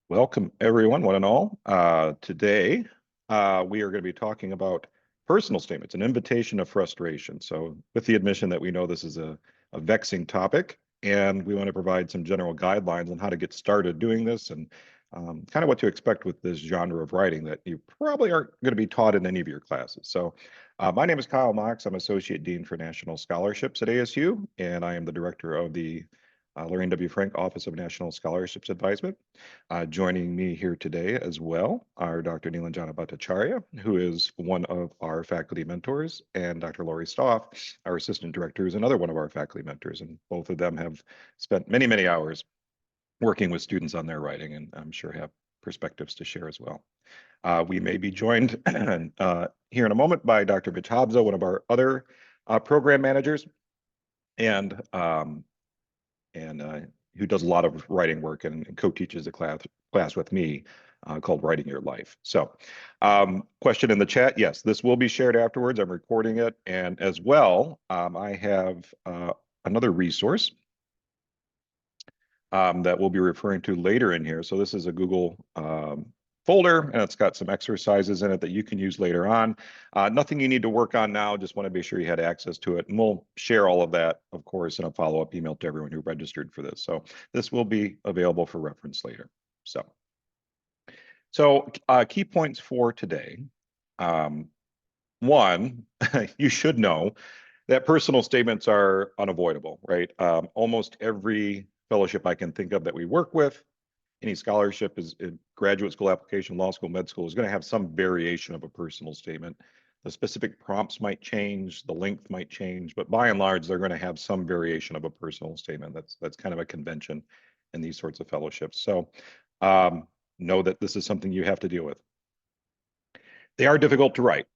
Welcome, everyone, one and all. Today, we are going to be talking about personal statements, an invitation of frustration. So with the admission that we know this is a vexing topic, and we want to provide some general guidelines on how to get started doing this and kind of what to expect with this genre of writing that you probably aren't going to be taught in any of your classes. So my name is Kyle Mox. I'm Associate Dean for National Scholarships at ASU, and I am the Director of the Lorraine W. Frank Office of National Scholarships Advisement. Joining me here today as well are Dr. Nilanjana Bhattacharya, who is one of our faculty mentors, and Dr. Lori Stoff, our assistant director, is another one of our faculty mentors. And both of them have spent many, many hours working with students on their writing, and I'm sure have perspectives to share as well. We may be joined here in a moment by Dr. Mitch Hobza, one of our other program managers, and who does a lot of writing work and co-teaches a class with me called Writing Your Life. So question in the chat, yes, this will be shared afterwards. I'm recording it. And as well, I have another resource that we'll be referring to later in here. So this is a Google folder, and it's got some exercises in it that you can use later on. Nothing you need to work on now, just want to be sure you had access to it. And we'll share all of that, of course, in a follow-up email to everyone who registered for this. So this will be available for reference later. So key points for today. One, you should know that personal statements are unavoidable, right? Almost every fellowship I can think of that we work with, any scholarship is graduate school application, law school, med school is going to have some variation of a personal statement. The specific prompts might change, the length might change, but by and large, they're going to have some variation of a personal statement. That's kind of a convention in these sorts of fellowships. So know that this is something you have to deal with. They are difficult to write.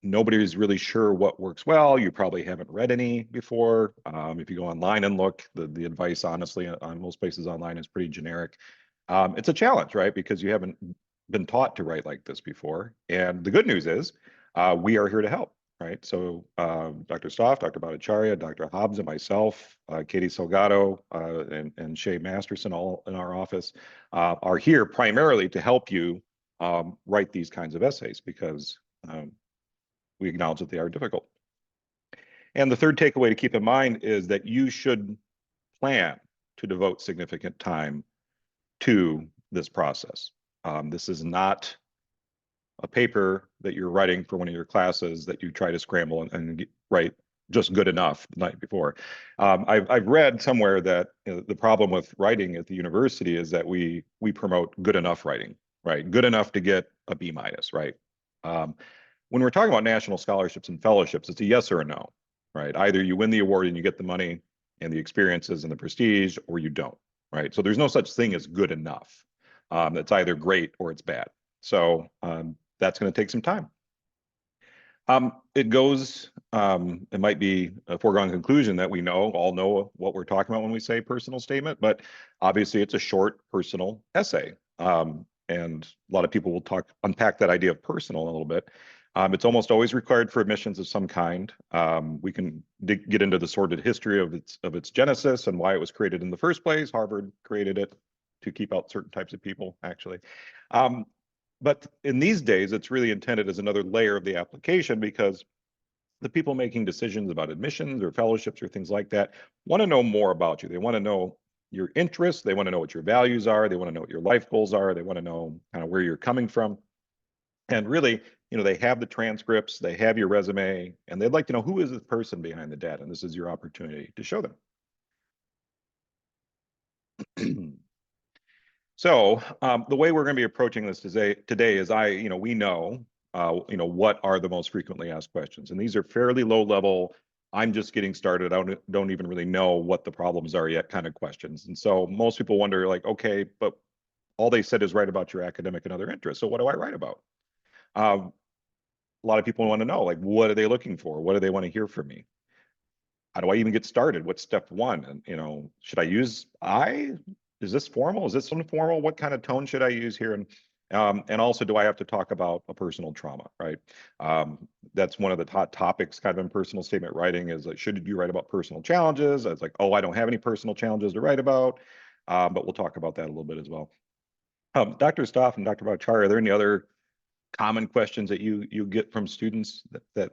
Nobody's really sure what works well. You probably haven't read any before. If you go online and look, the advice, honestly, on most places online is pretty generic. It's a challenge, right? Because you haven't been taught to write like this before. And the good news is we are here to help, right? So Dr. Stoff, Dr. Bhattacharya, Dr. Hobbs, and myself, Katie Salgado, and Shay Masterson, all in our office, are here primarily to help you write these kinds of essays because we acknowledge that they are difficult. And the third takeaway to keep in mind is that you should plan to devote significant time to this process. This is not a paper that you're writing for one of your classes that you try to scramble and write just good enough the night before. I've read somewhere that the problem with writing at the university is that we promote good enough writing, right? Good enough to get a B-, right? When we're talking about national scholarships and fellowships, it's a yes or a no, right? Either you win the award and you get the money and the experiences and the prestige, or you don't, right? So there's no such thing as good enough. It's either great or it's bad. So that's going to take some time. It might be a foregone conclusion that we all know what we're talking about when we say personal statement, but obviously it's a short personal essay. And a lot of people will unpack that idea of personal a little bit. It's almost always required for admissions of some kind. We can get into the sordid history of its genesis and why it was created in the first place. Harvard created it to keep out certain types of people, actually. But in these days, it's really intended as another layer of the application because the people making decisions about admissions or fellowships or things like that want to know more about you. They want to know your interests. They want to know what your values are. They want to know what your life goals are. They want to know kind of where you're coming from. And really, they have the transcripts, they have your resume, and they'd like to know who is the person behind the data, and this is your opportunity to show them. So the way we're going to be approaching this today is we know, what are the most frequently asked questions, and these are fairly low level. I'm just getting started. I don't even really know what the problems are yet kind of questions. And so most people wonder, like, okay, but all they said is write about your academic and other interests. So what do I write about? A lot of people want to know, like, what are they looking for? What do they want to hear from me? How do I even get started? What's step one? And, should I use I? Is this formal? Is this informal? What kind of tone should I use here? And also, do I have to talk about a personal trauma, right? That's one of the hot topics kind of in personal statement writing is like, should you write about personal challenges? It's like, oh, I don't have any personal challenges to write about. but we'll talk about that a little bit as well. Dr. Stoff and Dr. Bhattacharya, are there any other common questions that you get from students that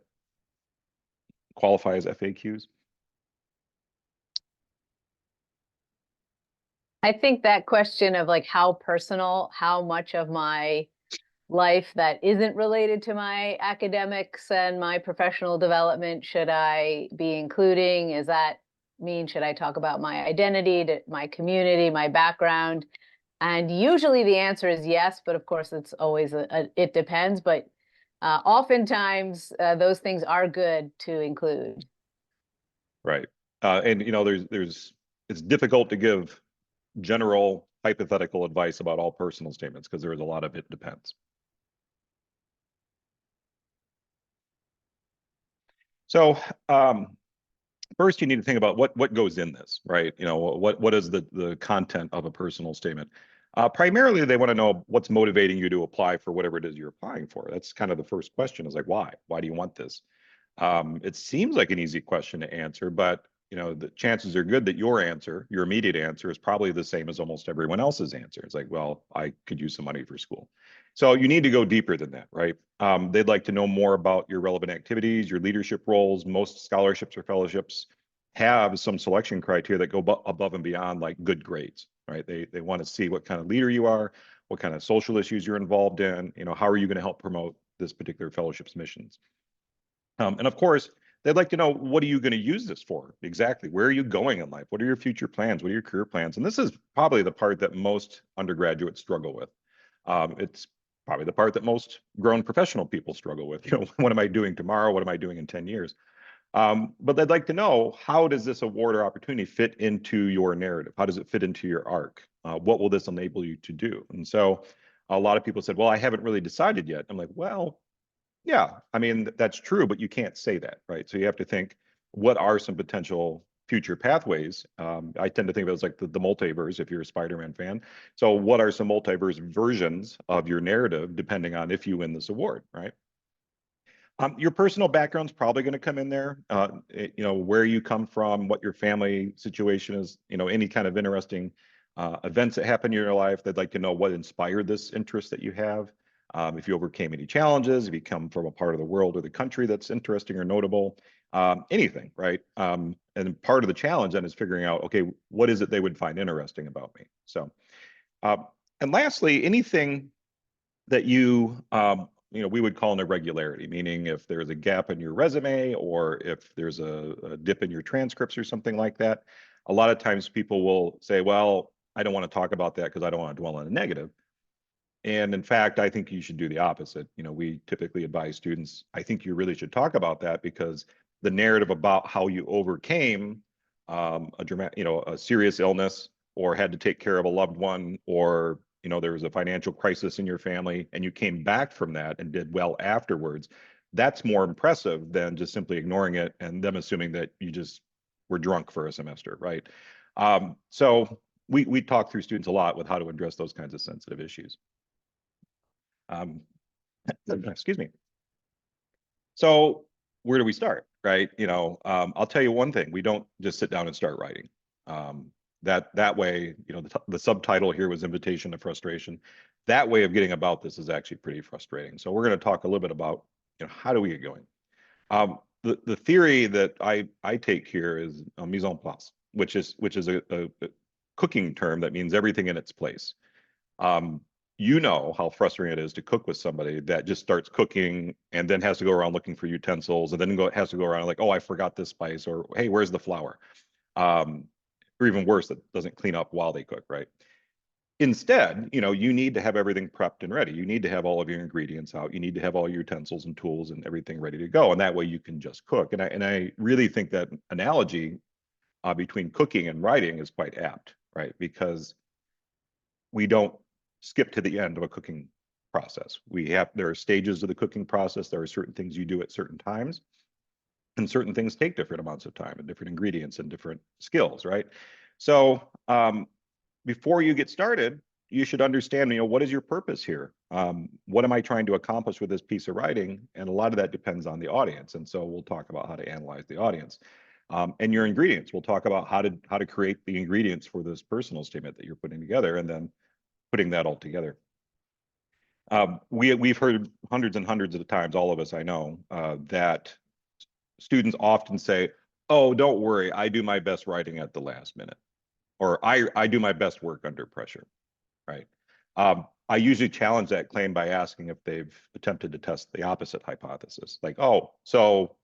qualify as FAQs? I think that question of like how personal, how much of my life that isn't related to my academics and my professional development should I be including? Is that mean, should I talk about my identity, my community, my background? And usually the answer is yes, but of course it's always it depends. But oftentimes those things are good to include. Right. And it's difficult to give general hypothetical advice about all personal statements because there is a lot of it depends. So first you need to think about what goes in this, right? What is the content of a personal statement? Primarily, they want to know what's motivating you to apply for whatever it is you're applying for. That's kind of the first question is like, why? Why do you want this? It seems like an easy question to answer, but the chances are good that your immediate answer is probably the same as almost everyone else's answer. It's like, well, I could use some money for school. So you need to go deeper than that, right? They'd like to know more about your relevant activities, your leadership roles. Most scholarships or fellowships have some selection criteria that go above and beyond like good grades, right? They want to see what kind of leader you are, what kind of social issues you're involved in, how are you going to help promote this particular fellowship's missions? And of course, they'd like to know, what are you going to use this for? Exactly. Where are you going in life? What are your future plans? What are your career plans? And this is probably the part that most undergraduates struggle with. It's probably the part that most grown professional people struggle with. What am I doing tomorrow? What am I doing in 10 years? But they'd like to know, how does this award or opportunity fit into your narrative? How does it fit into your arc? What will this enable you to do? And so a lot of people said, well, I haven't really decided yet. I'm like, well, yeah, I mean, that's true, but you can't say that, right? So you have to think, what are some potential future pathways? I tend to think of it as like the multiverse, if you're a Spider-Man fan. So what are some multiverse versions of your narrative, depending on if you win this award, right? Your personal background's probably going to come in there. Where you come from, what your family situation is, any kind of interesting events that happen in your life. They'd like to know what inspired this interest that you have. If you overcame any challenges, if you come from a part of the world or the country that's interesting or notable, anything, right? And part of the challenge then is figuring out, okay, what is it they would find interesting about me? So, and lastly, anything that we would call an irregularity, meaning if there's a gap in your resume or if there's a dip in your transcripts or something like that. A lot of times people will say, well, I don't want to talk about that because I don't want to dwell on a negative. And in fact, I think you should do the opposite. We typically advise students, I think you really should talk about that, because the narrative about how you overcame a serious illness, or had to take care of a loved one, or there was a financial crisis in your family and you came back from that and did well afterwards, that's more impressive than just simply ignoring it and them assuming that you just were drunk for a semester, right? So we talk through students a lot with how to address those kinds of sensitive issues. Excuse me. So where do we start, right? I'll tell you one thing: we don't just sit down and start writing. That way, the subtitle here was "Invitation to Frustration." That way of getting about this is actually pretty frustrating. So we're going to talk a little bit about, how do we get going? The theory that I take here is mise en place, which is a cooking term that means everything in its place. How frustrating it is to cook with somebody that just starts cooking and then has to go around looking for utensils, and then has to go around like, oh, I forgot this spice, or hey, where's the flour? Or even worse, that doesn't clean up while they cook, right? Instead, you need to have everything prepped and ready. You need to have all of your ingredients out. You need to have all your utensils and tools and everything ready to go. And that way you can just cook. And I really think that analogy between cooking and writing is quite apt, right? Because we don't skip to the end of a cooking process. There are stages of the cooking process. There are certain things you do at certain times, and certain things take different amounts of time and different ingredients and different skills, right? So before you get started, you should understand, what is your purpose here? What am I trying to accomplish with this piece of writing? And a lot of that depends on the audience. And so we'll talk about how to analyze the audience. And your ingredients. We'll talk about how to create the ingredients for this personal statement that you're putting together, and then putting that all together. We've heard hundreds and hundreds of times, all of us I know, that students often say, "Oh, don't worry, I do my best writing at the last minute," or "I do my best work under pressure." Right? I usually challenge that claim by asking if they've attempted to test the opposite hypothesis, like, "Oh, so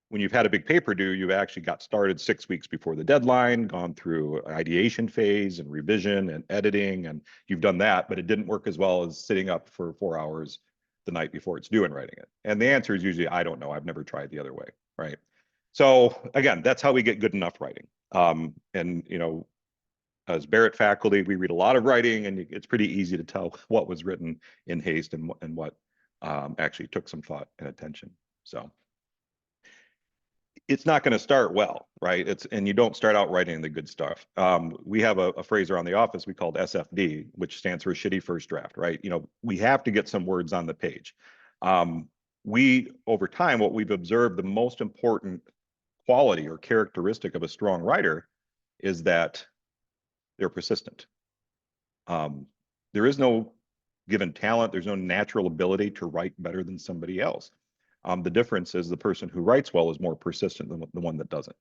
when you've had a big paper due, you've actually got started 6 weeks before the deadline, gone through ideation phase and revision and editing, and you've done that, but it didn't work as well as sitting up for 4 hours the night before it's due and writing it." And the answer is usually, "I don't know. I've never tried the other way." Right? So again, that's how we get good enough writing. And as Barrett faculty, we read a lot of writing, and it's pretty easy to tell what was written in haste and what actually took some thought and attention. So it's not going to start well, right? And you don't start out writing the good stuff. We have a phrase around the office we called SFD, which stands for shitty first draft, right? We have to get some words on the page. Over time, what we've observed, the most important quality or characteristic of a strong writer is that they're persistent. There is no given talent. There's no natural ability to write better than somebody else. The difference is the person who writes well is more persistent than the one that doesn't.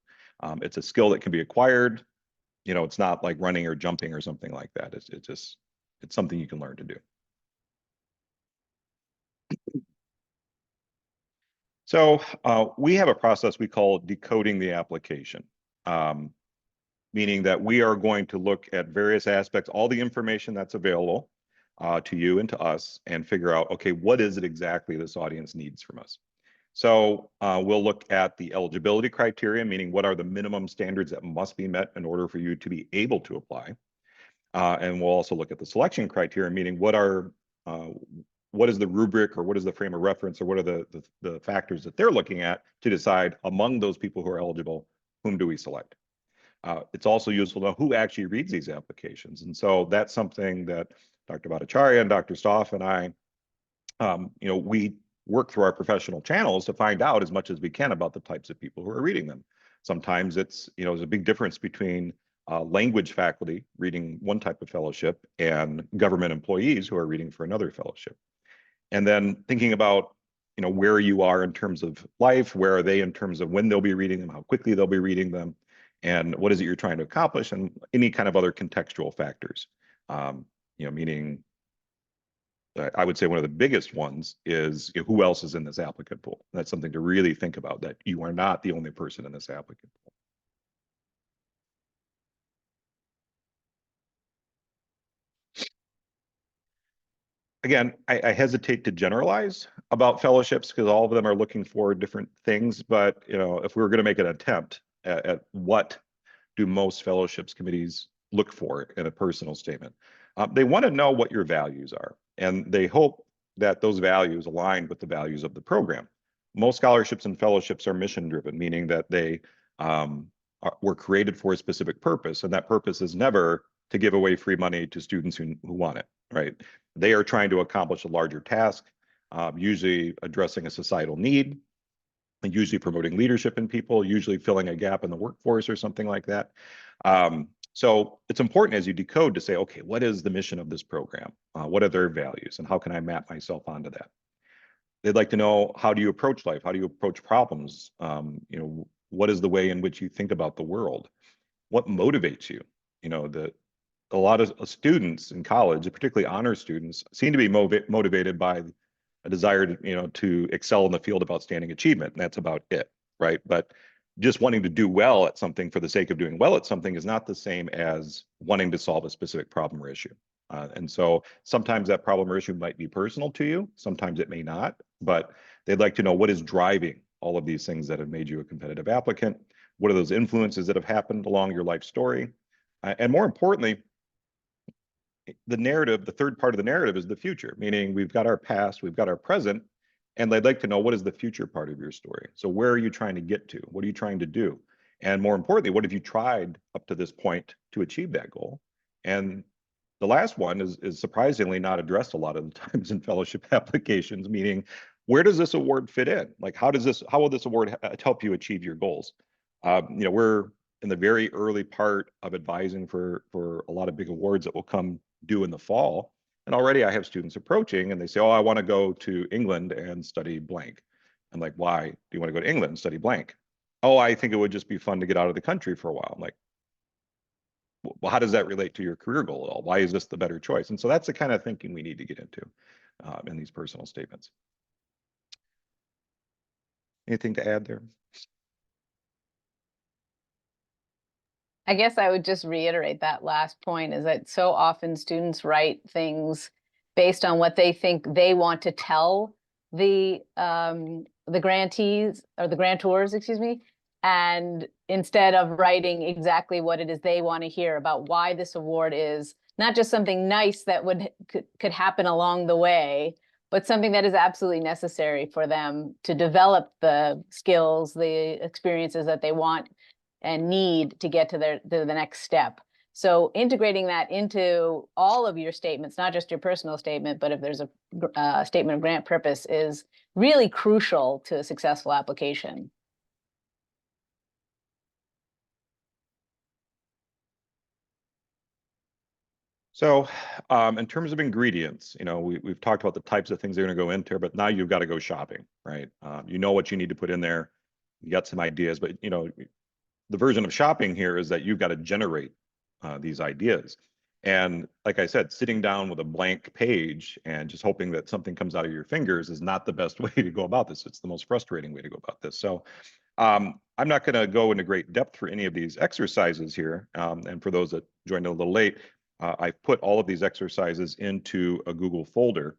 It's a skill that can be acquired. It's not like running or jumping or something like that. It's something you can learn to do. So we have a process we call decoding the application, meaning that we are going to look at various aspects, all the information that's available to you and to us, and figure out, okay, what is it exactly this audience needs from us? So we'll look at the eligibility criteria, meaning what are the minimum standards that must be met in order for you to be able to apply. And we'll also look at the selection criteria, meaning what is the rubric, or what is the frame of reference, or what are the factors that they're looking at to decide among those people who are eligible, whom do we select? It's also useful to know who actually reads these applications. And so that's something that Dr. Bhattacharya and Dr. Stoff and I, we work through our professional channels to find out as much as we can about the types of people who are reading them. Sometimes there's a big difference between language faculty reading one type of fellowship and government employees who are reading for another fellowship. And then thinking about, where you are in terms of life, where are they in terms of when they'll be reading them, how quickly they'll be reading them, and what is it you're trying to accomplish, and any kind of other contextual factors. Meaning, I would say one of the biggest ones is who else is in this applicant pool. That's something to really think about, that you are not the only person in this applicant pool. Again, I hesitate to generalize about fellowships because all of them are looking for different things. But if we were going to make an attempt at what do most fellowships committees look for in a personal statement, they want to know what your values are, and they hope that those values align with the values of the program. Most scholarships and fellowships are mission driven, meaning that they were created for a specific purpose, and that purpose is never to give away free money to students who want it, right? They are trying to accomplish a larger task, usually addressing a societal need, and usually promoting leadership in people, usually filling a gap in the workforce or something like that. So it's important as you decode to say, okay, what is the mission of this program? What are their values, and how can I map myself onto that? They'd like to know, how do you approach life? How do you approach problems? What is the way in which you think about the world? What motivates you? A lot of students in college, particularly honor students, seem to be motivated by a desire to excel in the field of outstanding achievement, and that's about it, right? But just wanting to do well at something for the sake of doing well at something is not the same as wanting to solve a specific problem or issue. And so sometimes that problem or issue might be personal to you, sometimes it may not, but they'd like to know what is driving all of these things that have made you a competitive applicant. What are those influences that have happened along your life story? And more importantly, the narrative, the third part of the narrative, is the future, meaning we've got our past, we've got our present, and they'd like to know, what is the future part of your story? So where are you trying to get to? What are you trying to do? And more importantly, what have you tried up to this point to achieve that goal? And the last one is surprisingly not addressed a lot of the times in fellowship applications, meaning, where does this award fit in? Like, how will this award help you achieve your goals? We're in the very early part of advising for a lot of big awards that will come due in the fall. And already I have students approaching and they say, oh, I want to go to England and study blank. I'm like, why do you want to go to England and study blank? Oh, I think it would just be fun to get out of the country for a while. I'm like, well, how does that relate to your career goal at all? Why is this the better choice? And so that's the kind of thinking we need to get into in these personal statements. Anything to add there? I guess I would just reiterate that last point, is that so often students write things based on what they think they want to tell the grantees or the grantors, excuse me, and instead of writing exactly what it is they want to hear about why this award is not just something nice that could happen along the way, but something that is absolutely necessary for them to develop the skills, the experiences that they want and need to get to the next step. So integrating that into all of your statements, not just your personal statement, but if there's a statement of grant purpose, is really crucial to a successful application. So in terms of ingredients, we've talked about the types of things they're going to go into, but now you've got to go shopping, right? You know what you need to put in there. You got some ideas, but the version of shopping here is that you've got to generate these ideas. And like I said, sitting down with a blank page and just hoping that something comes out of your fingers is not the best way to go about this. It's the most frustrating way to go about this. So I'm not going to go into great depth for any of these exercises here. And for those that joined a little late, I've put all of these exercises into a Google folder.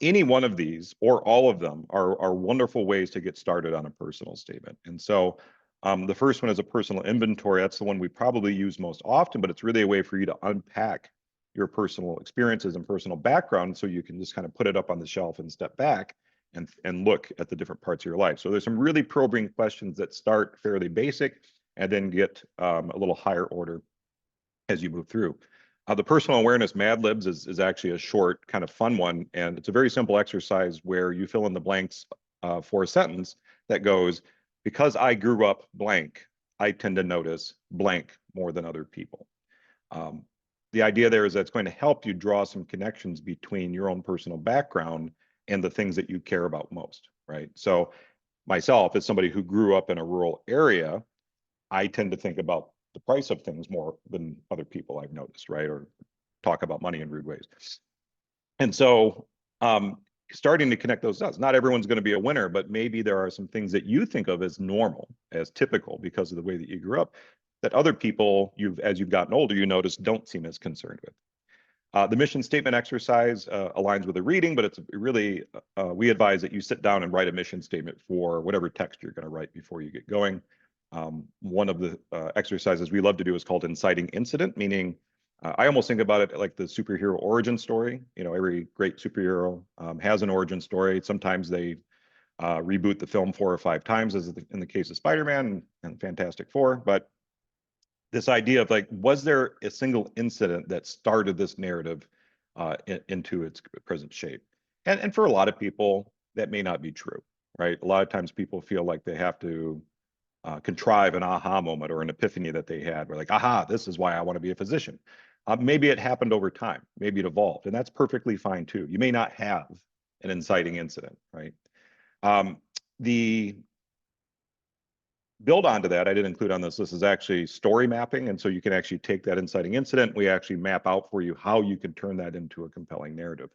Any one of these or all of them are wonderful ways to get started on a personal statement. And so the first one is a personal inventory. That's the one we probably use most often, but it's really a way for you to unpack your personal experiences and personal background so you can just kind of put it up on the shelf and step back and look at the different parts of your life. So there's some really probing questions that start fairly basic and then get a little higher order as you move through. The personal awareness Mad Libs is actually a short, kind of fun one, and it's a very simple exercise where you fill in the blanks for a sentence that goes, because I grew up blank, I tend to notice blank more than other people. The idea there is that it's going to help you draw some connections between your own personal background and the things that you care about most, right? So myself, as somebody who grew up in a rural area, I tend to think about the price of things more than other people I've noticed, right? Or talk about money in rude ways. And so starting to connect those dots. Not everyone's going to be a winner, but maybe there are some things that you think of as normal, as typical because of the way that you grew up, that other people as you've gotten older, you notice don't seem as concerned with. The mission statement exercise aligns with the reading, but it's really, we advise that you sit down and write a mission statement for whatever text you're going to write before you get going. One of the exercises we love to do is called inciting incident, meaning I almost think about it like the superhero origin story. Every great superhero has an origin story. Sometimes they reboot the film 4 or 5 times, as in the case of Spider-Man and Fantastic Four. But this idea of like, was there a single incident that started this narrative into its present shape? And for a lot of people, that may not be true, right? A lot of times people feel like they have to contrive an aha moment or an epiphany that they had. We're like, aha, this is why I want to be a physician. Maybe it happened over time. Maybe it evolved, and that's perfectly fine too. You may not have an inciting incident, right? The build onto that, I didn't include on this list, is actually story mapping. And so you can actually take that inciting incident. We actually map out for you how you can turn that into a compelling narrative.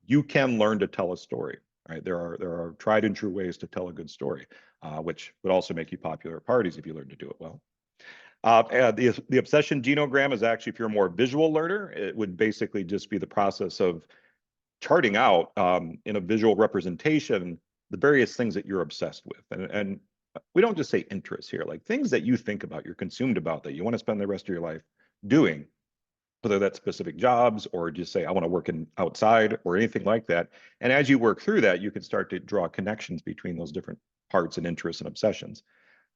You can learn to tell a story, right? There are tried and true ways to tell a good story, which would also make you popular at parties if you learn to do it well. The obsession genogram is actually, if you're a more visual learner, it would basically just be the process of charting out in a visual representation the various things that you're obsessed with. And we don't just say interests here, like things that you think about, you're consumed about, that you want to spend the rest of your life doing, whether that's specific jobs or just say, I want to work outside or anything like that. And as you work through that, you can start to draw connections between those different parts and interests and obsessions.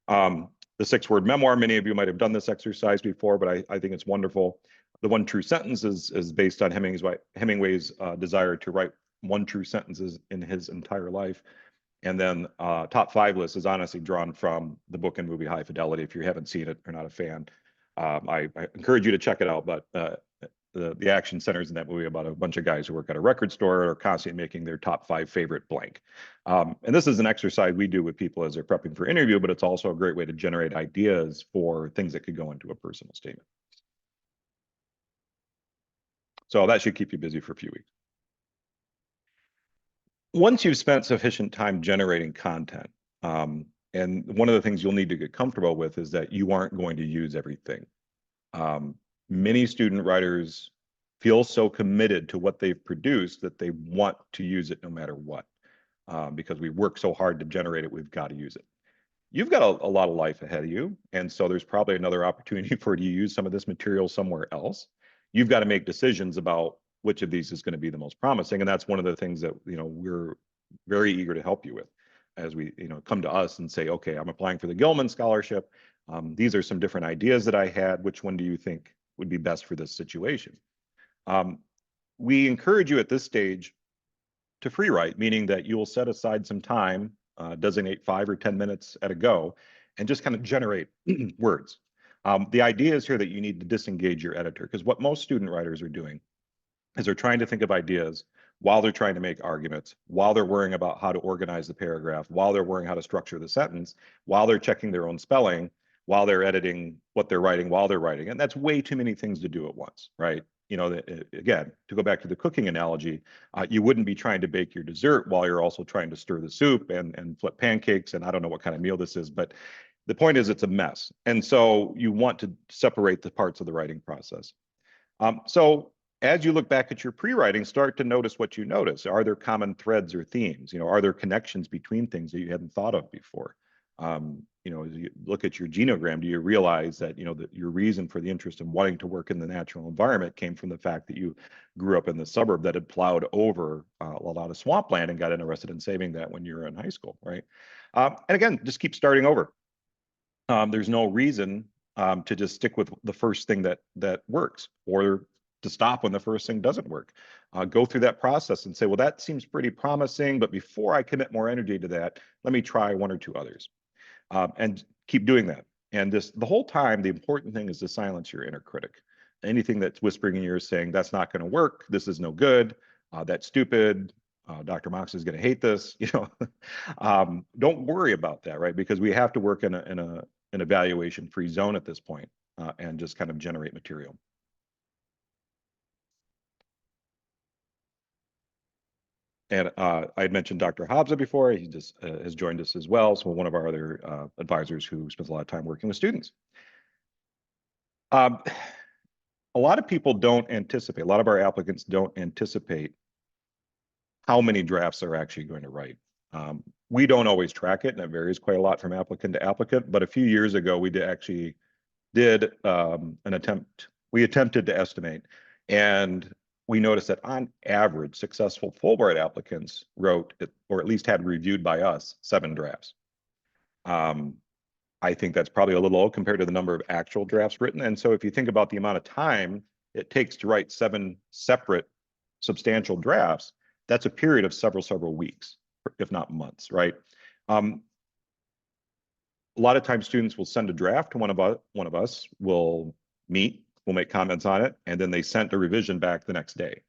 The 6-word memoir, many of you might have done this exercise before, but I think it's wonderful. The one true sentence is based on Hemingway's desire to write one true sentence in his entire life. And then top 5 list is honestly drawn from the book and movie High Fidelity. If you haven't seen it or not a fan, I encourage you to check it out. But the action centers in that movie about a bunch of guys who work at a record store or are constantly making their top 5 favorite blank. And this is an exercise we do with people as they're prepping for interview, but it's also a great way to generate ideas for things that could go into a personal statement. So that should keep you busy for a few weeks. Once you've spent sufficient time generating content, and one of the things you'll need to get comfortable with is that you aren't going to use everything. Many student writers feel so committed to what they've produced that they want to use it no matter what. Because we work so hard to generate it, we've got to use it. You've got a lot of life ahead of you, and so there's probably another opportunity for you to use some of this material somewhere else. You've got to make decisions about which of these is going to be the most promising, and that's one of the things that we're very eager to help you with as we come to us and say, okay, I'm applying for the Gilman Scholarship. These are some different ideas that I had. Which one do you think would be best for this situation? We encourage you at this stage to free write, meaning that you will set aside some time, designate 5 or 10 minutes at a go, and just kind of generate words. The idea is here that you need to disengage your editor, because what most student writers are doing is they're trying to think of ideas while they're trying to make arguments, while they're worrying about how to organize the paragraph, while they're worrying how to structure the sentence, while they're checking their own spelling, while they're editing what they're writing while they're writing. And that's way too many things to do at once, right? Again, to go back to the cooking analogy, you wouldn't be trying to bake your dessert while you're also trying to stir the soup and flip pancakes. And I don't know what kind of meal this is, but the point is it's a mess. And so you want to separate the parts of the writing process. So as you look back at your pre-writing, start to notice what you notice. Are there common threads or themes? Are there connections between things that you hadn't thought of before? As you look at your genogram, do you realize that, that your reason for the interest in wanting to work in the natural environment came from the fact that you grew up in the suburb that had plowed over a lot of swampland and got interested in saving that when you were in high school, right? And again, just keep starting over. There's no reason to just stick with the first thing that works, or to stop when the first thing doesn't work. Go through that process and say, well, that seems pretty promising, but before I commit more energy to that, let me try 1 or 2 others. And keep doing that. And the whole time, the important thing is to silence your inner critic. Anything that's whispering in your ear saying, that's not going to work, this is no good, that's stupid, Dr. Mox is going to hate this, don't worry about that, right? Because we have to work in an evaluation-free zone at this point, and just kind of generate material. And I had mentioned Dr. Hobbs before. He just has joined us as well. So one of our other advisors who spends a lot of time working with students. A lot of people don't anticipate, a lot of our applicants don't anticipate how many drafts they're actually going to write. We don't always track it, and it varies quite a lot from applicant to applicant. But a few years ago, we did an attempt. We attempted to estimate, and we noticed that on average, successful Fulbright applicants wrote, or at least had reviewed by us, 7 drafts. I think that's probably a little low compared to the number of actual drafts written. And so if you think about the amount of time it takes to write 7 separate substantial drafts, that's a period of several weeks, if not months, right? A lot of times students will send a draft to one of us, we'll meet, we'll make comments on it, and then they send a revision back the next day.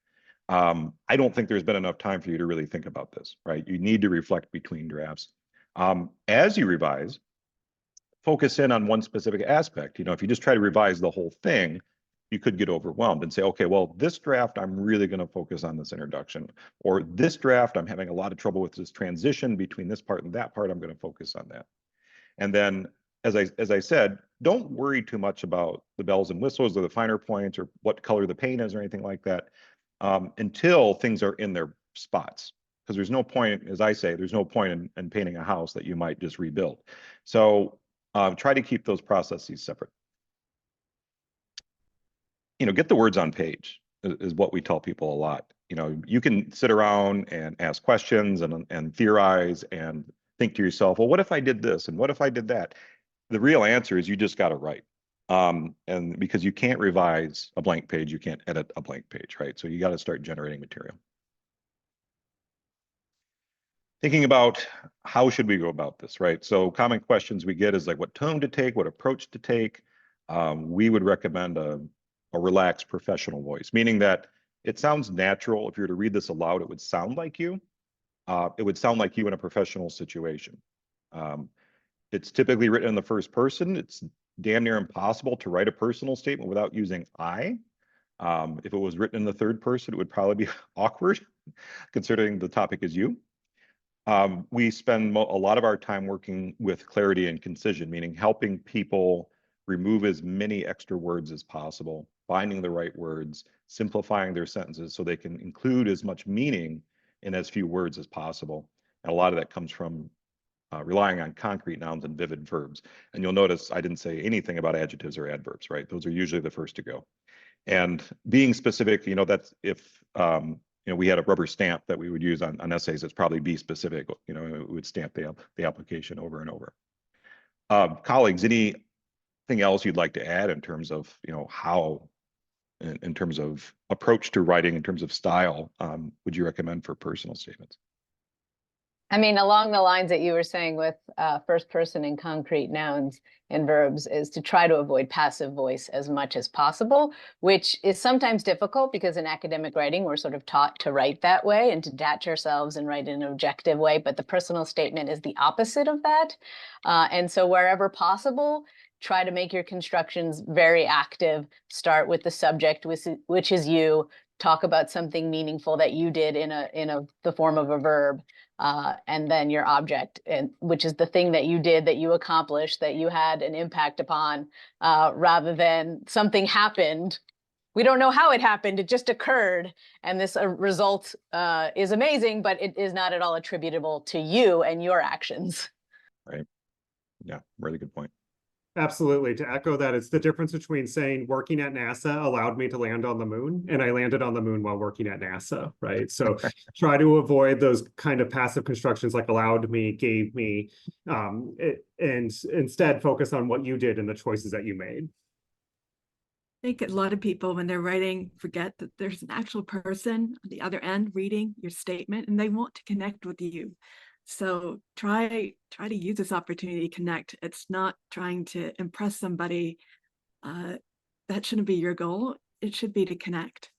I don't think there's been enough time for you to really think about this, right? You need to reflect between drafts. As you revise, focus in on one specific aspect. If you just try to revise the whole thing, you could get overwhelmed and say, okay, well, this draft, I'm really going to focus on this introduction, or this draft, I'm having a lot of trouble with this transition between this part and that part, I'm going to focus on that. And then, as I said, don't worry too much about the bells and whistles or the finer points or what color the paint is or anything like that, until things are in their spots. Because there's no point, as I say, there's no point in painting a house that you might just rebuild. So try to keep those processes separate. Get the words on page is what we tell people a lot. You can sit around and ask questions and theorize and think to yourself, well, what if I did this? And what if I did that? The real answer is you just got to write. And because you can't revise a blank page, you can't edit a blank page, right? So you got to start generating material. thinking about how should we go about this, right? So common questions we get is like what tone to take, what approach to take. We would recommend a relaxed professional voice, meaning that it sounds natural. If you were to read this aloud, it would sound like you. It would sound like you in a professional situation. Um, it's typically written in the first person. It's damn near impossible to write a personal statement without using I. If it was written in the third person, it would probably be awkward, considering the topic is you. We spend a lot of our time working with clarity and concision, meaning helping people remove as many extra words as possible, finding the right words, simplifying their sentences so they can include as much meaning in as few words as possible. And a lot of that comes from relying on concrete nouns and vivid verbs. And you'll notice I didn't say anything about adjectives or adverbs, right? Those are usually the first to go. And being specific, that's if we had a rubber stamp that we would use on essays, it's probably be specific. It would stamp the application over and over. Colleagues, anything else you'd like to add in terms of how, in terms of approach to writing, in terms of style, would you recommend for personal statements? I mean, along the lines that you were saying with first person and concrete nouns and verbs, is to try to avoid passive voice as much as possible, which is sometimes difficult because in academic writing, we're sort of taught to write that way and to detach ourselves and write in an objective way. But the personal statement is the opposite of that. And so wherever possible, try to make your constructions very active. Start with the subject, which is you. Talk about something meaningful that you did in the form of a verb. And then your object, which is the thing that you did, that you accomplished, that you had an impact upon, rather than something happened. We don't know how it happened. It just occurred. And this result is amazing, but it is not at all attributable to you and your actions. Right. Yeah, really good point. Absolutely. To echo that, it's the difference between saying working at NASA allowed me to land on the moon, and I landed on the moon while working at NASA, right? So try to avoid those kind of passive constructions like allowed me, gave me, and instead focus on what you did and the choices that you made. I think a lot of people, when they're writing, forget that there's an actual person on the other end reading your statement, and they want to connect with you. So try to use this opportunity to connect. It's not trying to impress somebody. That shouldn't be your goal. It should be to connect.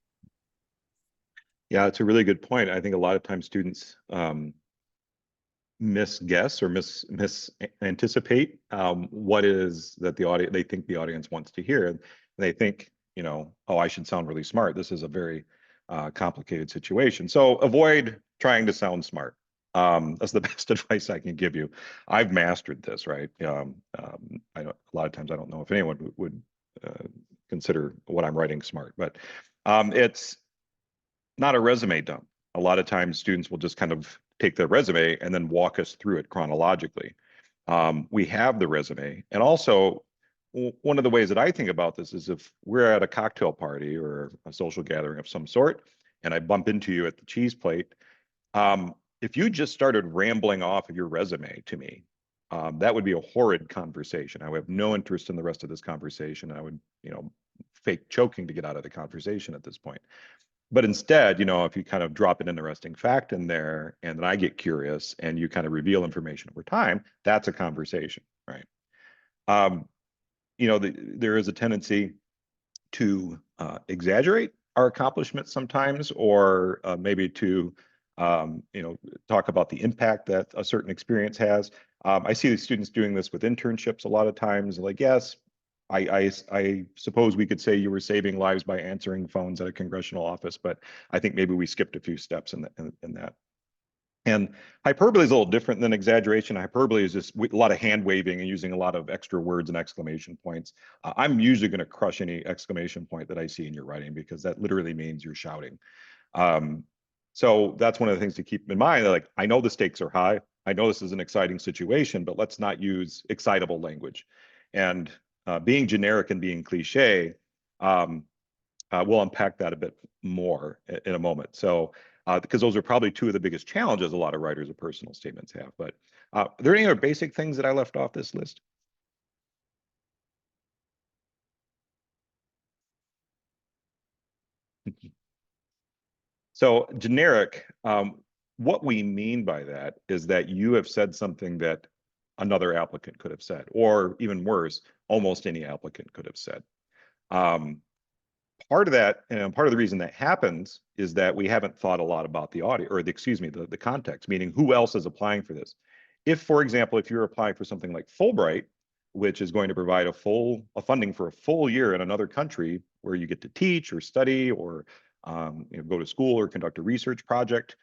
Yeah, it's a really good point. I think a lot of times students misguess or misanticipate what is that they think the audience wants to hear. And they think, oh, I should sound really smart. This is a very complicated situation. So avoid trying to sound smart. That's the best advice I can give you. I've mastered this, right? A lot of times I don't know if anyone would consider what I'm writing smart, but it's not a resume dump. A lot of times students will just kind of take their resume and then walk us through it chronologically. We have the resume. And also, one of the ways that I think about this is if we're at a cocktail party or a social gathering of some sort, and I bump into you at the cheese plate, if you just started rambling off of your resume to me, that would be a horrid conversation. I would have no interest in the rest of this conversation. I would, fake choking to get out of the conversation at this point. But instead, if you kind of drop an interesting fact in there and then I get curious and you kind of reveal information over time, that's a conversation, right? There is a tendency to exaggerate our accomplishments sometimes, or maybe to talk about the impact that a certain experience has. I see the students doing this with internships a lot of times. Like, yes, I suppose we could say you were saving lives by answering phones at a congressional office, but I think maybe we skipped a few steps in that. And hyperbole is a little different than exaggeration. Hyperbole is just a lot of hand waving and using a lot of extra words and exclamation points. I'm usually going to crush any exclamation point that I see in your writing because that literally means you're shouting. So that's one of the things to keep in mind. Like, I know the stakes are high. I know this is an exciting situation, but let's not use excitable language. And being generic and being cliche, we'll unpack that a bit more in a moment. So, because those are probably two of the biggest challenges a lot of writers of personal statements have. But are there any other basic things that I left off this list? So generic, what we mean by that is that you have said something that another applicant could have said, or even worse, almost any applicant could have said. Part of that, and part of the reason that happens is that we haven't thought a lot about the audience, or the context, meaning who else is applying for this. If, for example, if you're applying for something like Fulbright, which is going to provide a funding for a full year in another country where you get to teach or study or go to school or conduct a research project,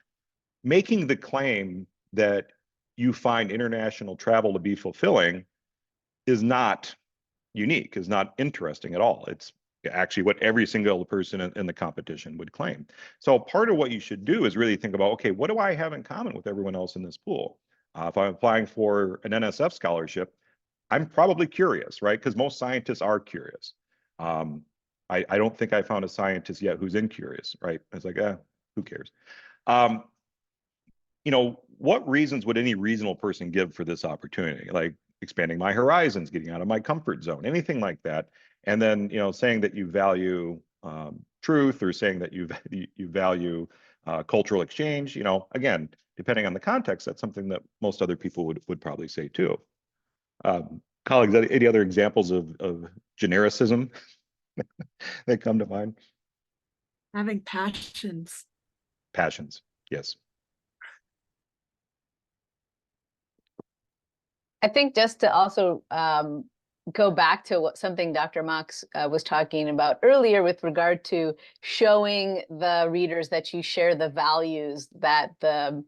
making the claim that you find international travel to be fulfilling is not unique, is not interesting at all. It's actually what every single person in the competition would claim. So part of what you should do is really think about, okay, what do I have in common with everyone else in this pool? If I'm applying for an NSF scholarship, I'm probably curious, right? Because most scientists are curious. I don't think I found a scientist yet who's incurious, right? It's like, who cares? What reasons would any reasonable person give for this opportunity? Like expanding my horizons, getting out of my comfort zone, anything like that. And then, saying that you value truth, or saying that you value cultural exchange, again, depending on the context, that's something that most other people would probably say too. Colleagues, any other examples of genericism that come to mind? Having passions. Passions, yes. I think just to also go back to something Dr. Mox was talking about earlier with regard to showing the readers that you share the values that the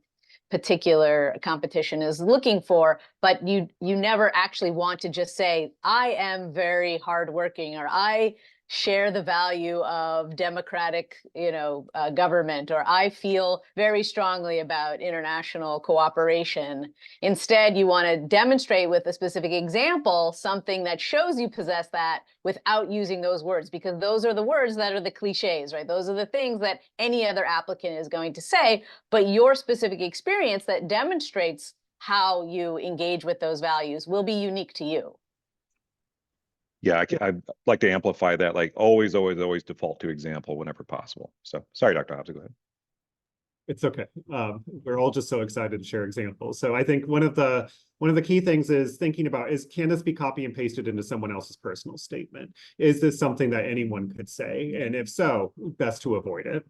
particular competition is looking for, but you never actually want to just say, I am very hardworking, or I share the value of democratic, government, or I feel very strongly about international cooperation. Instead, you want to demonstrate with a specific example something that shows you possess that without using those words, because those are the words that are the cliches, right? Those are the things that any other applicant is going to say, but your specific experience that demonstrates how you engage with those values will be unique to you. Yeah, I'd like to amplify that, like always default to example whenever possible. So sorry, Dr. Hobbs, go ahead. It's okay. We're all just so excited to share examples. So I think one of the key things is thinking about, can this be copy and pasted into someone else's personal statement? Is this something that anyone could say? And if so, best to avoid it.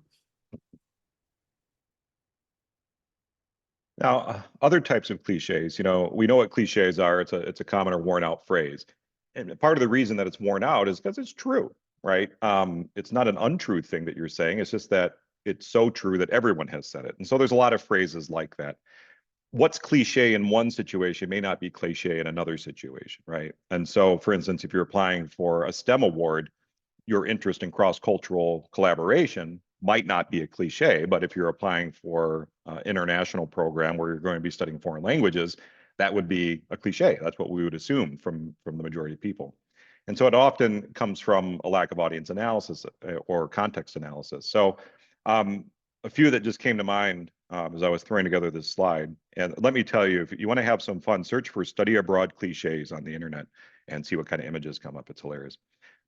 Now, other types of cliches, we know what cliches are. It's a common or worn out phrase. And part of the reason that it's worn out is because it's true, right? It's not an untrue thing that you're saying. It's just that it's so true that everyone has said it. And so there's a lot of phrases like that. What's cliche in one situation may not be cliche in another situation, right? And so, for instance, if you're applying for a STEM award, your interest in cross-cultural collaboration might not be a cliche, but if you're applying for an international program where you're going to be studying foreign languages, that would be a cliche. That's what we would assume from the majority of people. And so it often comes from a lack of audience analysis or context analysis. So a few that just came to mind as I was throwing together this slide. And let me tell you, if you want to have some fun, search for study abroad cliches on the internet and see what kind of images come up. It's hilarious.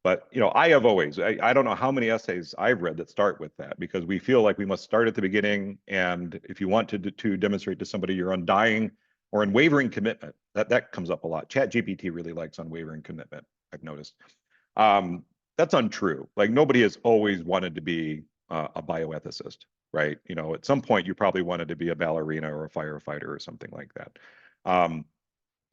But I don't know how many essays I've read that start with that, because we feel like we must start at the beginning. And if you want to demonstrate to somebody your undying or unwavering commitment, that comes up a lot. ChatGPT really likes unwavering commitment, I've noticed. That's untrue. Like, nobody has always wanted to be a bioethicist, right? At some point you probably wanted to be a ballerina or a firefighter or something like that.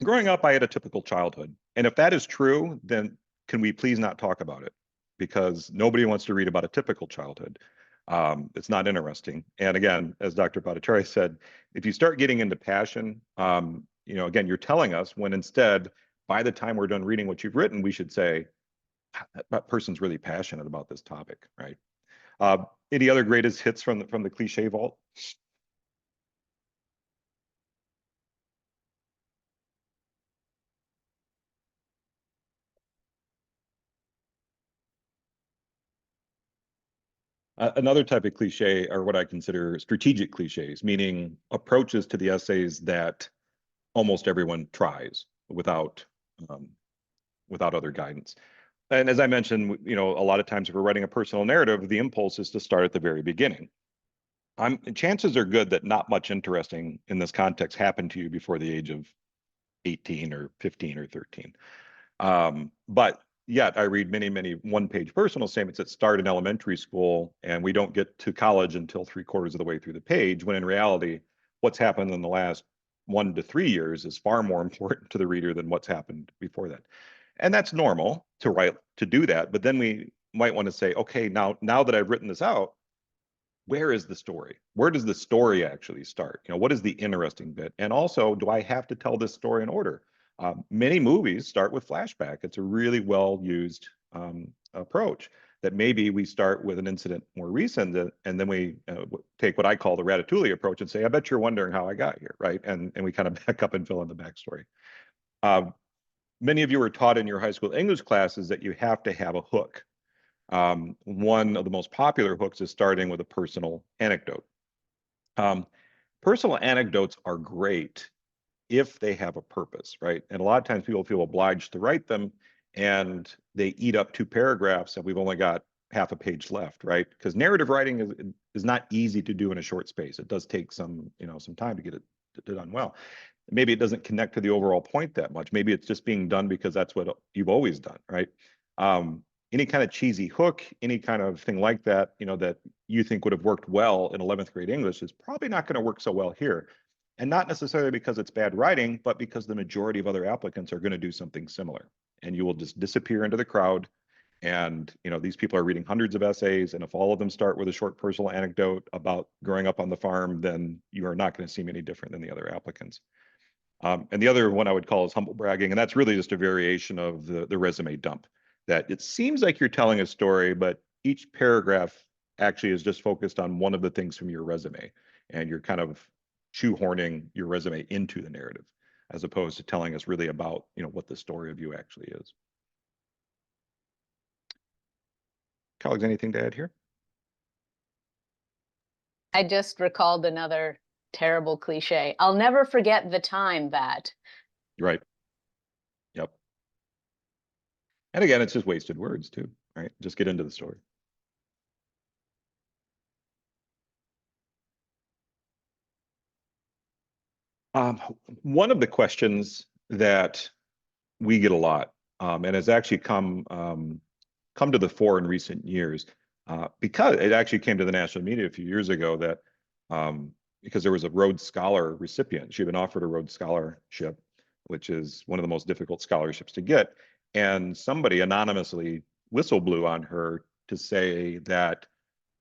Growing up, I had a typical childhood. And if that is true, then can we please not talk about it? Because nobody wants to read about a typical childhood. It's not interesting. And again, as Dr. Bhattacharya said, if you start getting into passion, again, you're telling us, when instead, by the time we're done reading what you've written, we should say, that person's really passionate about this topic, right? Any other greatest hits from the cliche vault? Another type of cliche are what I consider strategic cliches, meaning approaches to the essays that almost everyone tries without other guidance. And as I mentioned, a lot of times if we're writing a personal narrative, the impulse is to start at the very beginning. chances are good that not much interesting in this context happened to you before the age of 18 or 15 or 13. But yet I read many, many one-page personal statements that start in elementary school, and we don't get to college until 3/4 of the way through the page, when in reality, what's happened in the last 1 to 3 years is far more important to the reader than what's happened before that. And that's normal to do that. But then we might want to say, okay, now that I've written this out, where is the story? Where does the story actually start? What is the interesting bit? And also, do I have to tell this story in order? Many movies start with flashback. It's a really well used approach, that maybe we start with an incident more recent, and then we take what I call the Ratatouille approach and say, I bet you're wondering how I got here, right? And we kind of back up and fill in the backstory. Many of you were taught in your high school English classes that you have to have a hook. One of the most popular hooks is starting with a personal anecdote. Personal anecdotes are great if they have a purpose, right? And a lot of times people feel obliged to write them, and they eat up 2 paragraphs and we've only got half a page left, right? Because narrative writing is not easy to do in a short space. It does take some time to get it done well. Maybe it doesn't connect to the overall point that much. Maybe it's just being done because that's what you've always done, right? Any kind of cheesy hook, any kind of thing like that, that you think would have worked well in 11th grade English is probably not going to work so well here. And not necessarily because it's bad writing, but because the majority of other applicants are going to do something similar. And you will just disappear into the crowd. And these people are reading hundreds of essays. And if all of them start with a short personal anecdote about growing up on the farm, then you are not going to seem any different than the other applicants. And the other one I would call is humble bragging. And that's really just a variation of the resume dump, that it seems like you're telling a story, but each paragraph actually is just focused on one of the things from your resume. And you're kind of shoehorning your resume into the narrative, as opposed to telling us really about, what the story of you actually is. Colleagues, anything to add here? I just recalled another terrible cliche. I'll never forget the time that. Right. Yep. And again, it's just wasted words too, right? Just get into the story. One of the questions that we get a lot, and has actually come to the fore in recent years, because it actually came to the national media a few years ago, that because there was a Rhodes Scholar recipient. She'd been offered a Rhodes Scholarship, which is one of the most difficult scholarships to get. And somebody anonymously whistle blew on her to say that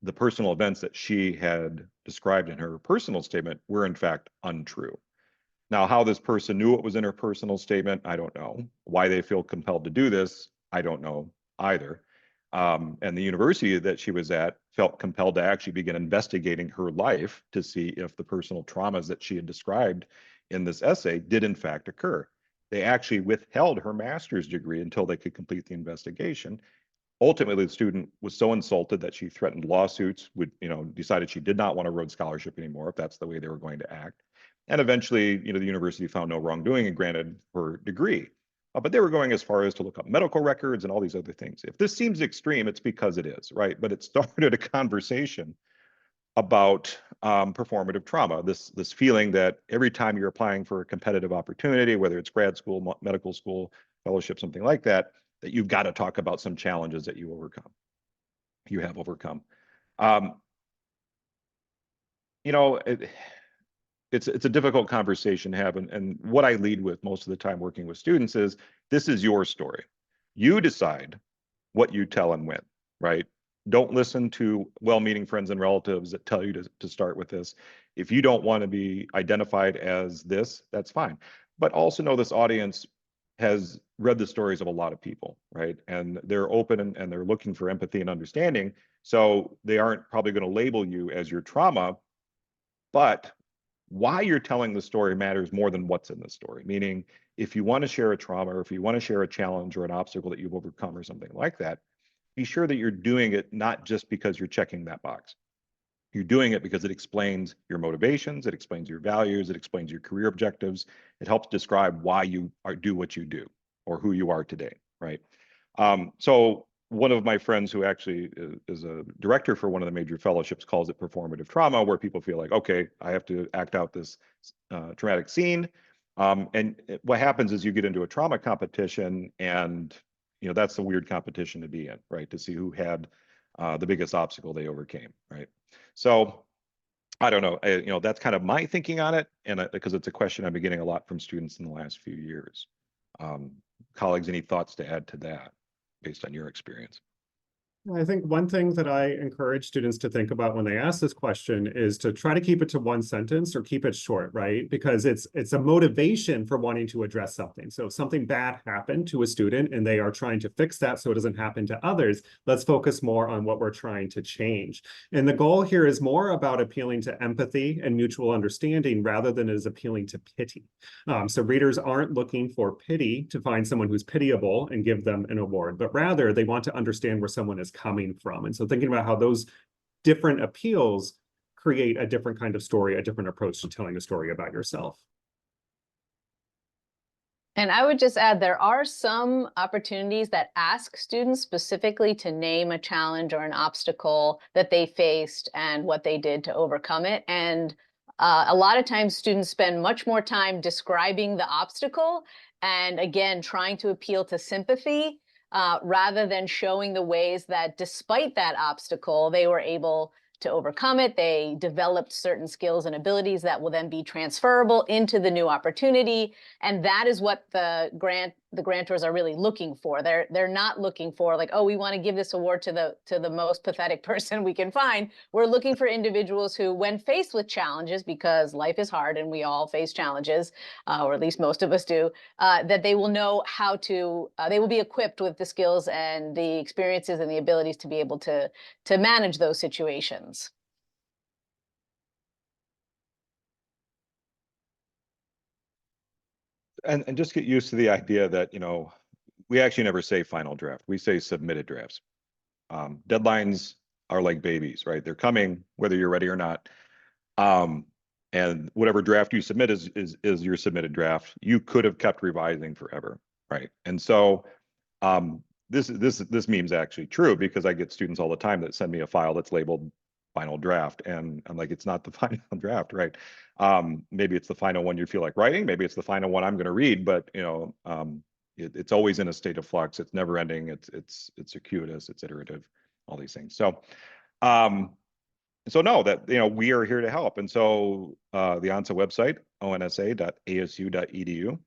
the personal events that she had described in her personal statement were in fact untrue. Now, how this person knew what was in her personal statement, I don't know. Why they feel compelled to do this, I don't know either. And the university that she was at felt compelled to actually begin investigating her life to see if the personal traumas that she had described in this essay did in fact occur. They actually withheld her master's degree until they could complete the investigation. Ultimately, the student was so insulted that she threatened lawsuits, decided she did not want a Rhodes Scholarship anymore if that's the way they were going to act. And eventually, the university found no wrongdoing and granted her degree. But they were going as far as to look up medical records and all these other things. If this seems extreme, it's because it is, right? But it started a conversation about performative trauma, this feeling that every time you're applying for a competitive opportunity, whether it's grad school, medical school, fellowship, something like that, that you've got to talk about some challenges that you have overcome. It's a difficult conversation to have. And what I lead with most of the time working with students is, this is your story. You decide what you tell and when, right? Don't listen to well-meaning friends and relatives that tell you to start with this. If you don't want to be identified as this, that's fine. But also know this audience has read the stories of a lot of people, right? And they're open and they're looking for empathy and understanding. So they aren't probably going to label you as your trauma, but why you're telling the story matters more than what's in the story. Meaning, if you want to share a trauma, or if you want to share a challenge or an obstacle that you've overcome or something like that, be sure that you're doing it not just because you're checking that box. You're doing it because it explains your motivations, it explains your values, it explains your career objectives. It helps describe why you do what you do or who you are today, right? So one of my friends who actually is a director for one of the major fellowships calls it performative trauma, where people feel like, okay, I have to act out this traumatic scene. What happens is you get into a trauma competition, and that's the weird competition to be in, right? To see who had the biggest obstacle they overcame, right? So I don't know, that's kind of my thinking on it, and because it's a question I've been getting a lot from students in the last few years. Colleagues, any thoughts to add to that based on your experience? I think one thing that I encourage students to think about when they ask this question is to try to keep it to one sentence or keep it short, right? Because it's a motivation for wanting to address something. So if something bad happened to a student and they are trying to fix that so it doesn't happen to others, let's focus more on what we're trying to change. And the goal here is more about appealing to empathy and mutual understanding rather than as appealing to pity. So readers aren't looking for pity to find someone who's pitiable and give them an award, but rather they want to understand where someone is coming from. And so thinking about how those different appeals create a different kind of story, a different approach to telling a story about yourself. And I would just add, there are some opportunities that ask students specifically to name a challenge or an obstacle that they faced and what they did to overcome it. And a lot of times students spend much more time describing the obstacle and, again, trying to appeal to sympathy rather than showing the ways that despite that obstacle, they were able to overcome it. They developed certain skills and abilities that will then be transferable into the new opportunity. And that is what the grantors are really looking for. They're not looking for like, oh, we want to give this award to the most pathetic person we can find. We're looking for individuals who, when faced with challenges, because life is hard and we all face challenges, or at least most of us do, that they will know how to, they will be equipped with the skills and the experiences and the abilities to be able to manage those situations. And just get used to the idea that, we actually never say final draft. We say submitted drafts. Deadlines are like babies, right? They're coming whether you're ready or not. And whatever draft you submit is your submitted draft. You could have kept revising forever, right? And so this meme's actually true, because I get students all the time that send me a file that's labeled final draft, and I'm like, it's not the final draft, right? Maybe it's the final one you feel like writing, maybe it's the final one I'm going to read, but it's always in a state of flux. It's never ending. It's circuitous, it's iterative, all these things. So know that we are here to help. And so the ONSA website, onsa.asu.edu,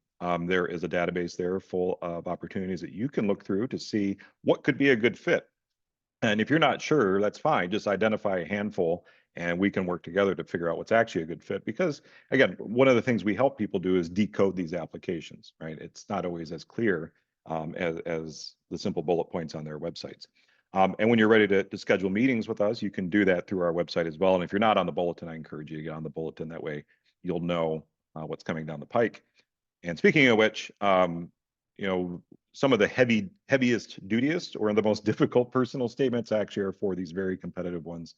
there is a database there full of opportunities that you can look through to see what could be a good fit. And if you're not sure, that's fine. Just identify a handful and we can work together to figure out what's actually a good fit. Because again, one of the things we help people do is decode these applications, right? It's not always as clear as the simple bullet points on their websites. And when you're ready to schedule meetings with us, you can do that through our website as well. And if you're not on the bulletin, I encourage you to get on the bulletin. That way you'll know what's coming down the pike. And speaking of which, some of the heaviest, dutiest, or the most difficult personal statements actually are for these very competitive ones,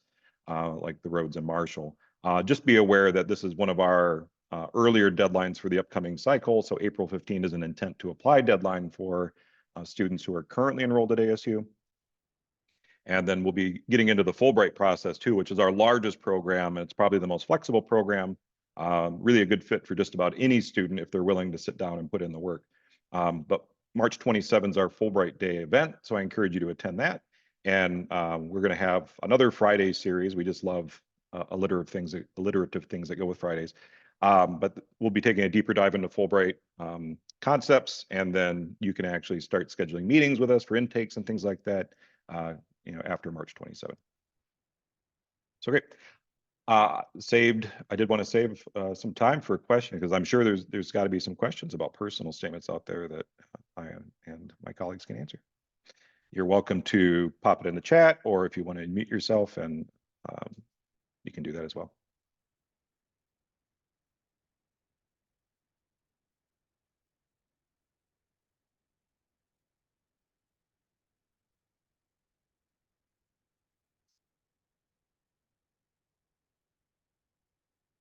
like the Rhodes and Marshall. Just be aware that this is one of our earlier deadlines for the upcoming cycle. So April 15 is an intent to apply deadline for students who are currently enrolled at ASU. And then we'll be getting into the Fulbright process too, which is our largest program. And it's probably the most flexible program. Really a good fit for just about any student if they're willing to sit down and put in the work. But March 27th is our Fulbright Day event, so I encourage you to attend that. And we're going to have another Friday series. We just love alliterative things that go with Fridays. But we'll be taking a deeper dive into Fulbright concepts, and then you can actually start scheduling meetings with us for intakes and things like that. After March 27th. So great. I did want to save some time for a question, because I'm sure there's got to be some questions about personal statements out there that I and my colleagues can answer. You're welcome to pop it in the chat, or if you want to mute yourself, and you can do that as well.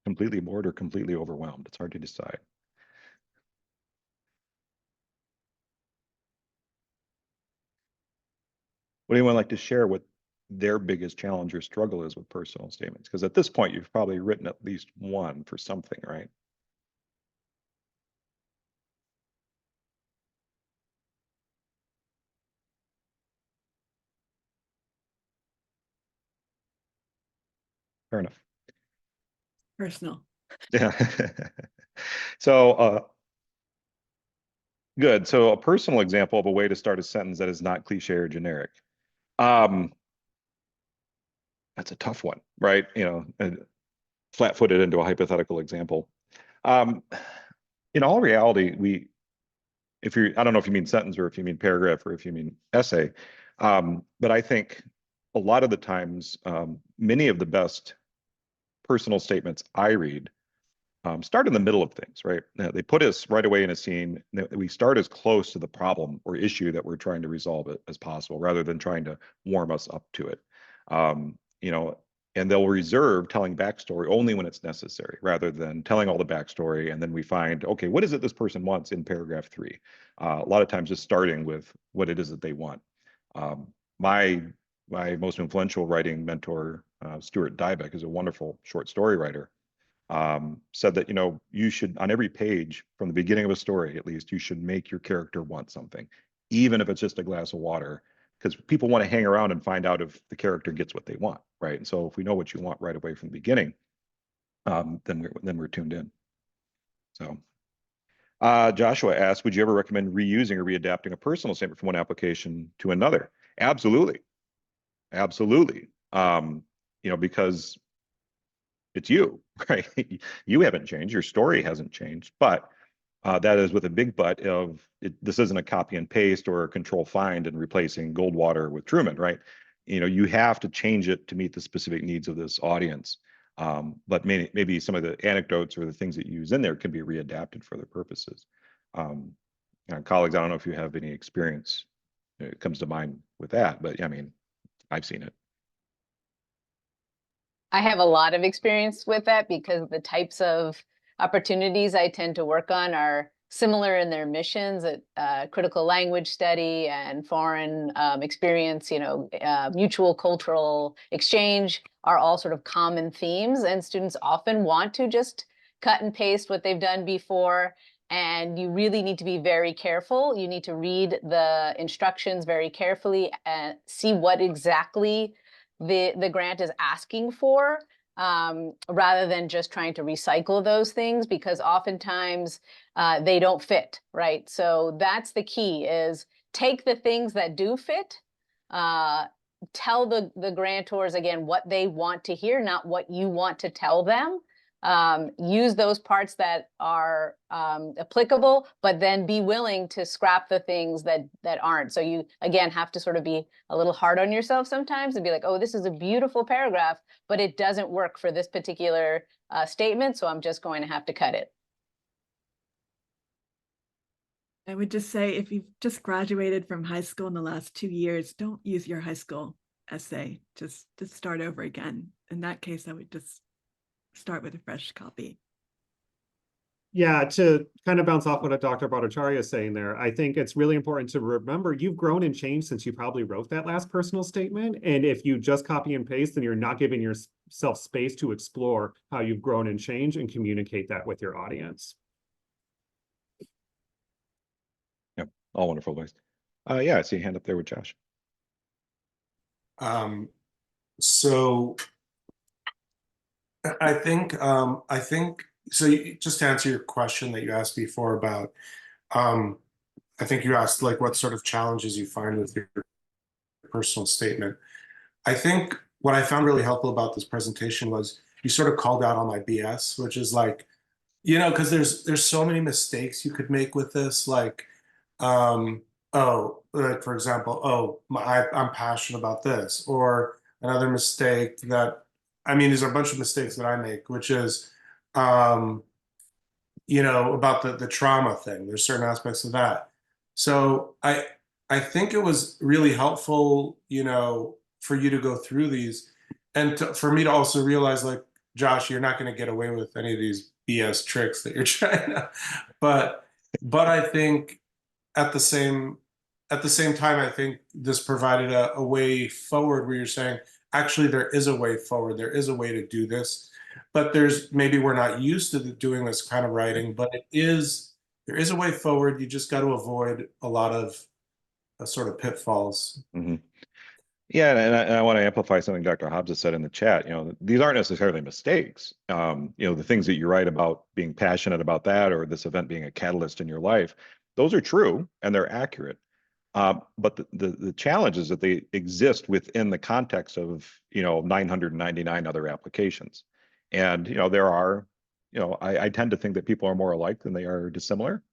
Completely bored or completely overwhelmed. It's hard to decide. would anyone like to share what their biggest challenge or struggle is with personal statements? Because at this point, you've probably written at least one for something, right? Fair enough. Personal. Yeah. So, good. So a personal example of a way to start a sentence that is not cliche or generic. Um, that's a tough one, right? You know, and flat-footed into a hypothetical example. Um, in all reality, if you're, I don't know if you mean sentence or if you mean paragraph or if you mean essay, but I think a lot of the times, many of the best personal statements I read start in the middle of things, right? They put us right away in a scene. We start as close to the problem or issue that we're trying to resolve it as possible, rather than trying to warm us up to it. You know, and they'll reserve telling backstory only when it's necessary, rather than telling all the backstory. And then we find, okay, what is it this person wants in paragraph 3? A lot of times just starting with what it is that they want. My most influential writing mentor, Stuart Dybek, is a wonderful short story writer. Said that, you know, you should, on every page from the beginning of a story, at least, you should make your character want something, even if it's just a glass of water, because people want to hang around and find out if the character gets what they want, right? And so if we know what you want right away from the beginning, then we're tuned in. So Joshua asked, would you ever recommend reusing or readapting a personal statement from one application to another? Absolutely. Absolutely. You know, because it's you, right? You haven't changed. Your story hasn't changed, but that is with a big but of it, this isn't a copy and paste or a control find and replacing Goldwater with Truman, right? You know, you have to change it to meet the specific needs of this audience. But maybe some of the anecdotes or the things that you use in there can be readapted for their purposes. Colleagues, I don't know if you have any experience. It comes to mind with that, but I mean, I've seen it. I have a lot of experience with that because the types of opportunities I tend to work on are similar in their missions. Critical language study and foreign experience, you know, mutual cultural exchange are all sort of common themes, and students often want to just cut and paste what they've done before. And you really need to be very careful. You need to read the instructions very carefully and see what exactly the grant is asking for, rather than just trying to recycle those things, because oftentimes they don't fit, right? So that's the key, is take the things that do fit, tell the grantors again what they want to hear, not what you want to tell them. Use those parts that are applicable, but then be willing to scrap the things that aren't. So you, again, have to sort of be a little hard on yourself sometimes and be like, oh, this is a beautiful paragraph, but it doesn't work for this particular statement, so I'm just going to have to cut it. I would just say, if you've just graduated from high school in the last 2 years, don't use your high school essay. Just start over again. In that case, I would just start with a fresh copy. Yeah, to kind of bounce off what Dr. Bhattacharya is saying there, I think it's really important to remember you've grown and changed since you probably wrote that last personal statement. And if you just copy and paste, then you're not giving yourself space to explore how you've grown and changed and communicate that with your audience. Yep, all wonderful advice. Yeah, I see a hand up there with Josh. So I think so. Just to answer your question that you asked before about, I think you asked like what sort of challenges you find with your personal statement. I think what I found really helpful about this presentation was you sort of called out all my BS, which is like, you know, because there's so many mistakes you could make with this, like, oh, like for example, oh, I'm passionate about this, or another mistake that, I mean, these are a bunch of mistakes that I make, which is, you know, about the trauma thing. There's certain aspects of that. So I think it was really helpful, you know, for you to go through these, and for me to also realize, like, Josh, you're not going to get away with any of these BS tricks that you're trying to, but I think at the same at the same time, I think this provided a way forward where you're saying, actually, there is a way forward. There is a way to do this, but maybe we're not used to doing this kind of writing, but there is a way forward. You just got to avoid a lot of sort of pitfalls. Mhm. Yeah, and I want to amplify something Dr. Hobbs has said in the chat. These aren't necessarily mistakes. The things that you write about being passionate about that, or this event being a catalyst in your life, those are true and they're accurate. But the challenge is that they exist within the context of 999 other applications. And there are, I tend to think that people are more alike than they are dissimilar.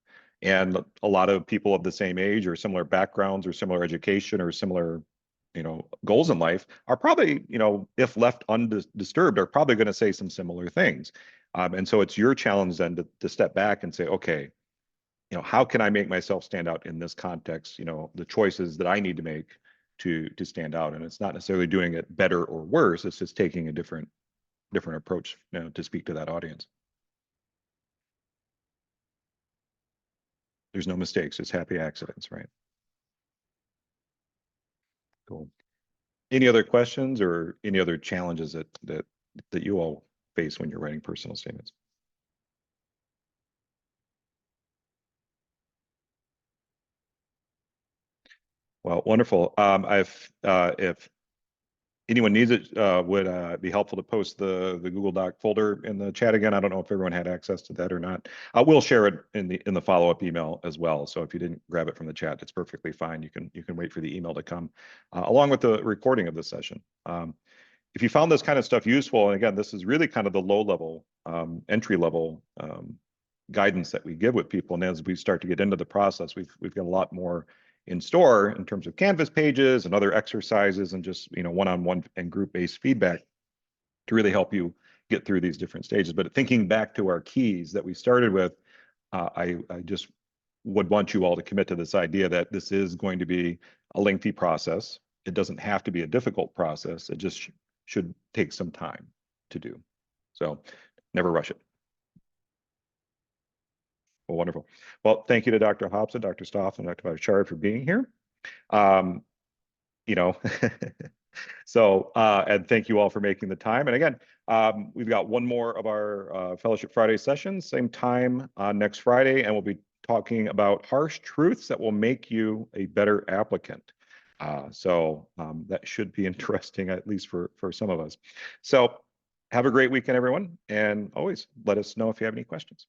And a lot of people of the same age or similar backgrounds or similar education or similar goals in life are probably, if left undisturbed, are probably going to say some similar things. And so it's your challenge then to step back and say, okay, how can I make myself stand out in this context? The choices that I need to make to stand out. And it's not necessarily doing it better or worse. It's just taking a different approach, to speak to that audience. There's no mistakes, it's happy accidents, right? Cool. Any other questions or any other challenges that you all face when you're writing personal statements? Well, wonderful. If anyone needs it, would be helpful to post the Google Doc folder in the chat again. I don't know if everyone had access to that or not. We'll share it in the follow-up email as well. So if you didn't grab it from the chat, it's perfectly fine. You can wait for the email to come along with the recording of this session. If you found this kind of stuff useful, and again, this is really kind of the low-level, entry-level guidance that we give with people. And as we start to get into the process, we've got a lot more in store in terms of Canvas pages and other exercises and just one-on-one and group-based feedback to really help you get through these different stages. But thinking back to our keys that we started with, I just would want you all to commit to this idea that this is going to be a lengthy process. It doesn't have to be a difficult process. It just should take some time to do. So never rush it. Well, wonderful. Well, thank you to Dr. Hobson, Dr. Stoff, and Dr. Bhattacharya for being here. So, and thank you all for making the time. And again, we've got one more of our Fellowship Friday sessions, same time next Friday, and we'll be talking about harsh truths that will make you a better applicant. So that should be interesting, at least for some of us. So have a great weekend, everyone. And always let us know if you have any questions.